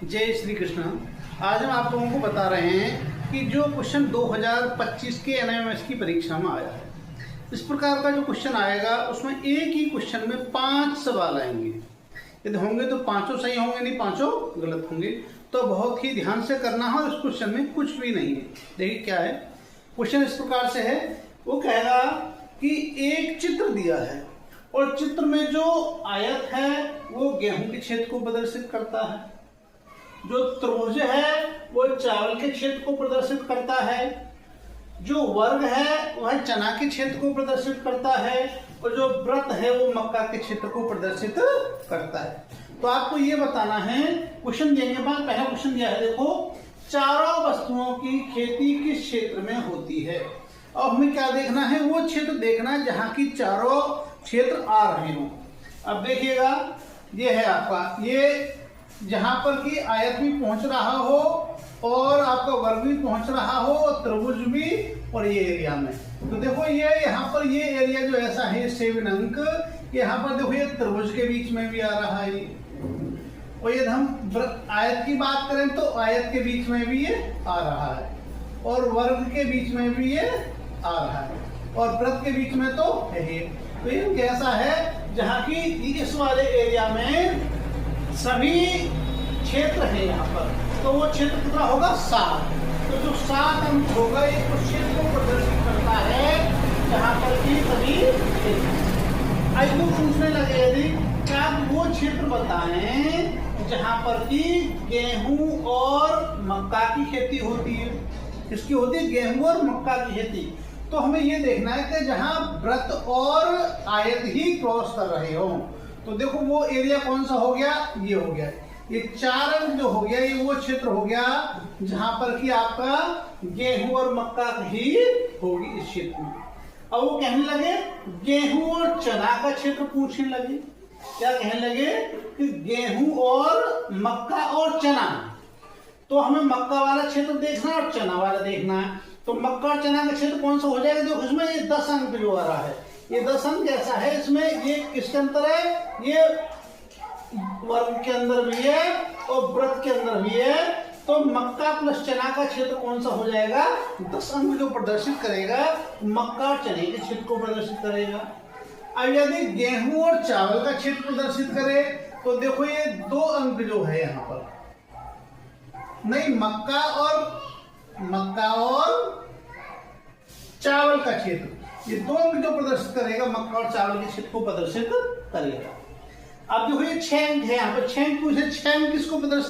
जय श्री कृष्ण। आज हम आप लोगों को बता रहे हैं कि जो क्वेश्चन 2025 के एनएमएमएस की परीक्षा में आया है, इस प्रकार का जो क्वेश्चन आएगा उसमें एक ही क्वेश्चन में 5 सवाल आएंगे। यदि होंगे तो पांचों सही होंगे, नहीं पांचों गलत होंगे। तो बहुत ही ध्यान से करना है। इस क्वेश्चन में कुछ भी नहीं है। देखिए क्या है क्वेश्चन, इस प्रकार से है। वो कहेगा कि एक चित्र दिया है और चित्र में जो आयत है वो गेहूं के क्षेत्र को प्रदर्शित करता है, जो त्रिभुज है वो चावल के क्षेत्र को प्रदर्शित करता है, जो वर्ग है वह चना के क्षेत्र को प्रदर्शित करता है और जो वृत्त है वो मक्का के क्षेत्र को प्रदर्शित करता है। तो आपको ये बताना है, क्वेश्चन देने के बाद पहला क्वेश्चन दिया है, देखो चारों वस्तुओं की खेती किस क्षेत्र में होती है। और हमें क्या देखना है, वो क्षेत्र देखना है जहाँ की चारों क्षेत्र आ रहे हो। अब देखिएगा ये है आपका, ये जहां पर की आयत भी पहुंच रहा हो और आपका वर्ग भी पहुंच रहा हो, त्रिभुज भी, और ये एरिया में। तो देखो ये यहाँ पर ये एरिया जो ऐसा है 7 अंक, यहाँ पर देखो ये त्रिभुज के बीच में भी आ रहा है। और यदि हम आयत की बात करें तो आयत के बीच में भी ये आ रहा है और वर्ग के बीच में भी ये आ रहा है और वृत्त के बीच में तो है ये। तो ये कैसा है जहाँ की इस वाले एरिया में सभी क्षेत्र है यहाँ पर, तो वो क्षेत्र कितना होगा 7। तो जो 7 अंक होगा ये उस क्षेत्र को प्रदर्शित करता है जहाँ पर की सभी आज लोग पूछने लगे यदि क्या आप वो क्षेत्र बताएं जहाँ पर की गेहूं और मक्का की खेती होती है। किसकी होती है? गेहूं और मक्का की खेती। तो हमें ये देखना है कि जहाँ वृत्त और आयत ही क्रॉस कर रहे हो। तो देखो वो एरिया कौन सा हो गया, ये हो गया। ये 4 अंक जो हो गया ये वो क्षेत्र हो गया जहां पर कि आपका गेहूं और मक्का ही होगी इस क्षेत्र में। अब वो कहने लगे गेहूं और चना का क्षेत्र पूछने लगे। क्या कहने लगे कि गेहूं और मक्का और चना। तो हमें मक्का वाला क्षेत्र देखना है और चना वाला देखना है। तो मक्का और चना का क्षेत्र कौन सा हो जाएगा? देखो इसमें ये 10 अंक जो आ रहा है, ये 10 अंक कैसा है, इसमें ये किसके अंदर है, ये वर्ग के अंदर भी है और वृत्त के अंदर भी है। तो मक्का प्लस चना का क्षेत्र कौन सा हो जाएगा? 10 अंक जो प्रदर्शित करेगा मक्का और चने के क्षेत्र को प्रदर्शित करेगा। अब यदि गेहूं और चावल का क्षेत्र प्रदर्शित करे तो देखो ये 2 अंक जो है यहाँ पर, नहीं मक्का और चावल का क्षेत्र, ये 2 अंक जो प्रदर्शित करेगा मक्का और चावल के क्षेत्र को प्रदर्शित करेगा। अब देखो ये 6 अंक है यहाँ पर, 6 अंक पूछे, 6 अंक किसको प्रदर्शित